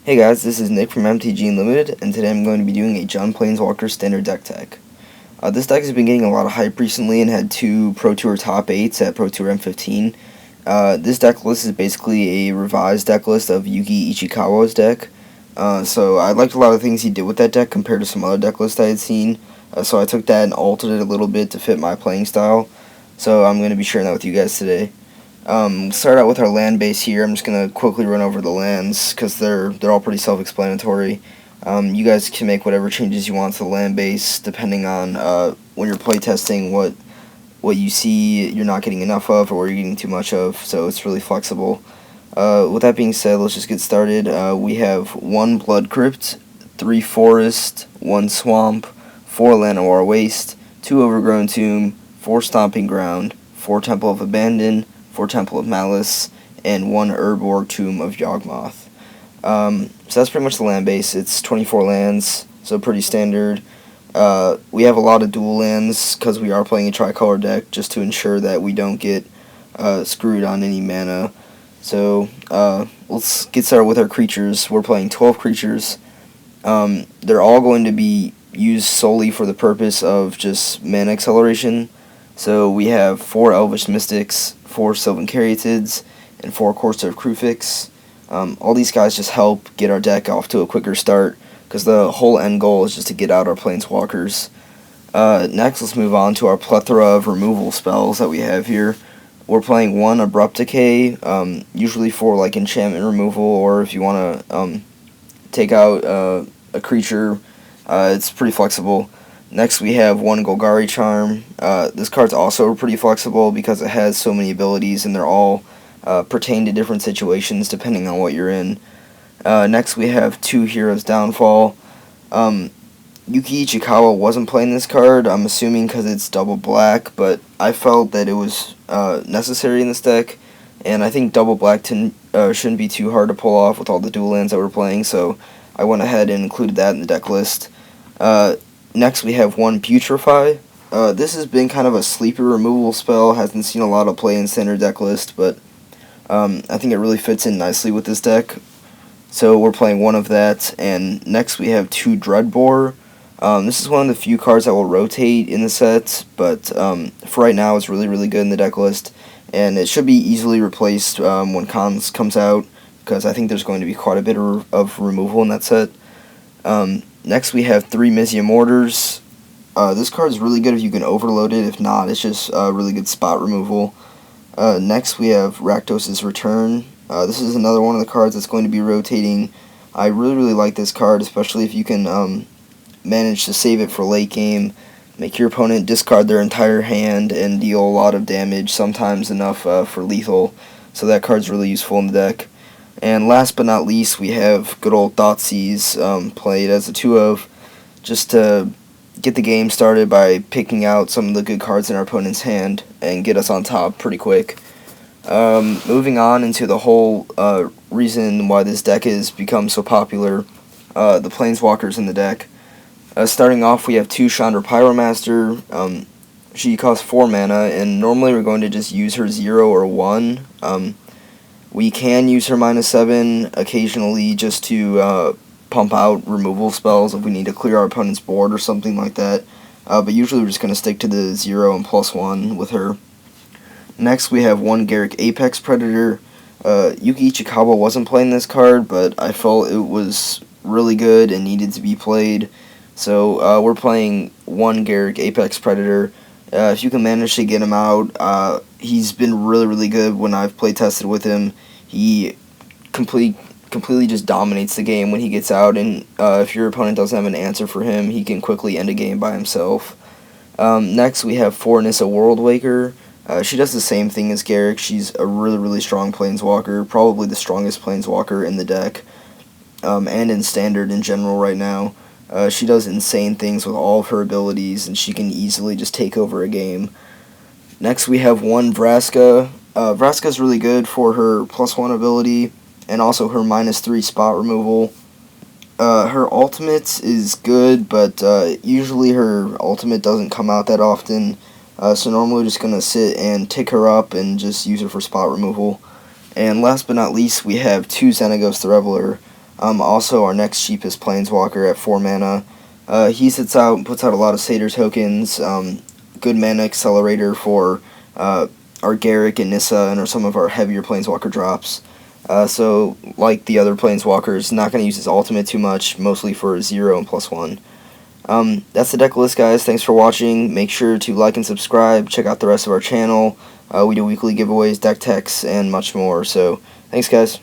Hey guys, this is Nick from MTG Unlimited, and today I'm going to be doing a John Planeswalker Standard deck tech. This deck has been getting a lot of hype recently and had two Pro Tour top 8s at Pro Tour M15. This deck list is basically a revised deck list of Yuki Ichikawa's deck. So I liked a lot of things he did with that deck compared to some other deck lists I had seen. So I took that and altered it a little bit to fit my playing style. So I'm going to be sharing that with you guys today. Start out with our land base here. I'm just going to quickly run over the lands because they're all pretty self-explanatory. You guys can make whatever changes you want to the land base depending on when you're playtesting what you see you're not getting enough of or you're getting too much of, so it's really flexible. With that being said, let's just get started. We have 1 Blood Crypt, 3 Forest, 1 Swamp, 4 Llanowar Waste, 2 Overgrown Tomb, 4 Stomping Ground, 4 Temple of Abandon, 4 Temple of Malice, and 1 Urborg Tomb of Yawgmoth. So that's pretty much the land base. It's 24 lands, so pretty standard. We have a lot of dual lands because we are playing a tricolor deck just to ensure that we don't get screwed on any mana. So let's get started with our creatures. We're playing 12 creatures. They're all going to be used solely for the purpose of just mana acceleration. So we have 4 Elvish Mystics, 4 Sylvan Caryatids, and 4 Courser of Kruphix. All these guys just help get our deck off to a quicker start, because the whole end goal is just to get out our Planeswalkers. Next, let's move on to our plethora of removal spells that we have here. We're playing 1 Abrupt Decay, usually for like enchantment removal, or if you want to take out a creature, it's pretty flexible. Next we have 1 Golgari Charm. This card's also pretty flexible because it has so many abilities and they're all pertain to different situations depending on what you're in. Next we have 2 Heroes Downfall. Yuki Ichikawa wasn't playing this card, I'm assuming because it's double black, but I felt that it was necessary in this deck, and I think double black shouldn't be too hard to pull off with all the dual lands that we're playing, so I went ahead and included that in the deck list. Next we have 1 Putrefy. This has been kind of a sleeper removal spell, hasn't seen a lot of play in standard deck list, but I think it really fits in nicely with this deck. So we're playing 1 of that, and next we have 2 Dreadbore. This is one of the few cards that will rotate in the set, but for right now it's really, really good in the deck list, and it should be easily replaced when Cons comes out, because I think there's going to be quite a bit of removal in that set. Next we have 3 Mizzium Mortars. This card is really good if you can overload it. If not, it's just really good spot removal. Next we have Rakdos' Return. This is another one of the cards that's going to be rotating. I really, really like this card, especially if you can manage to save it for late game. Make your opponent discard their entire hand and deal a lot of damage, sometimes enough for lethal. So that card's really useful in the deck. And last but not least, we have good old Thoughtseize played as a 2 of, just to get the game started by picking out some of the good cards in our opponent's hand and get us on top pretty quick. Moving on into the whole reason why this deck has become so popular, the Planeswalkers in the deck. Starting off, we have 2 Chandra Pyromaster. She costs 4 mana, and normally we're going to just use her 0 or 1. We can use her -7 occasionally just to pump out removal spells if we need to clear our opponent's board or something like that. But usually we're just going to stick to the 0 and +1 with her. Next we have 1 Garruk Apex Predator. Yuki Ichikawa wasn't playing this card, but I felt it was really good and needed to be played. So we're playing 1 Garruk Apex Predator. If you can manage to get him out, he's been really, really good when I've play tested with him. He completely just dominates the game when he gets out, and if your opponent doesn't have an answer for him, he can quickly end a game by himself. Next we have 4 Nissa Worldwaker. She does the same thing as Garruk. She's a really, really strong Planeswalker, probably the strongest Planeswalker in the deck, and in Standard in general right now. She does insane things with all of her abilities, and she can easily just take over a game. Next we have 1 Vraska. Vraska's really good for her +1 ability, and also her -3 spot removal. Her ultimate is good, but usually her ultimate doesn't come out that often, so normally we're just going to sit and tick her up and just use her for spot removal. And last but not least, we have 2 Xenagos the Reveler. Also, our next cheapest Planeswalker at 4 mana. He puts out a lot of Satyr tokens, good mana accelerator for our Garruk and Nissa and some of our heavier Planeswalker drops. So, like the other Planeswalkers, not going to use his ultimate too much, mostly for 0 and +1. That's the deck list, guys. Thanks for watching. Make sure to like and subscribe. Check out the rest of our channel. We do weekly giveaways, deck techs, and much more. So, thanks, guys.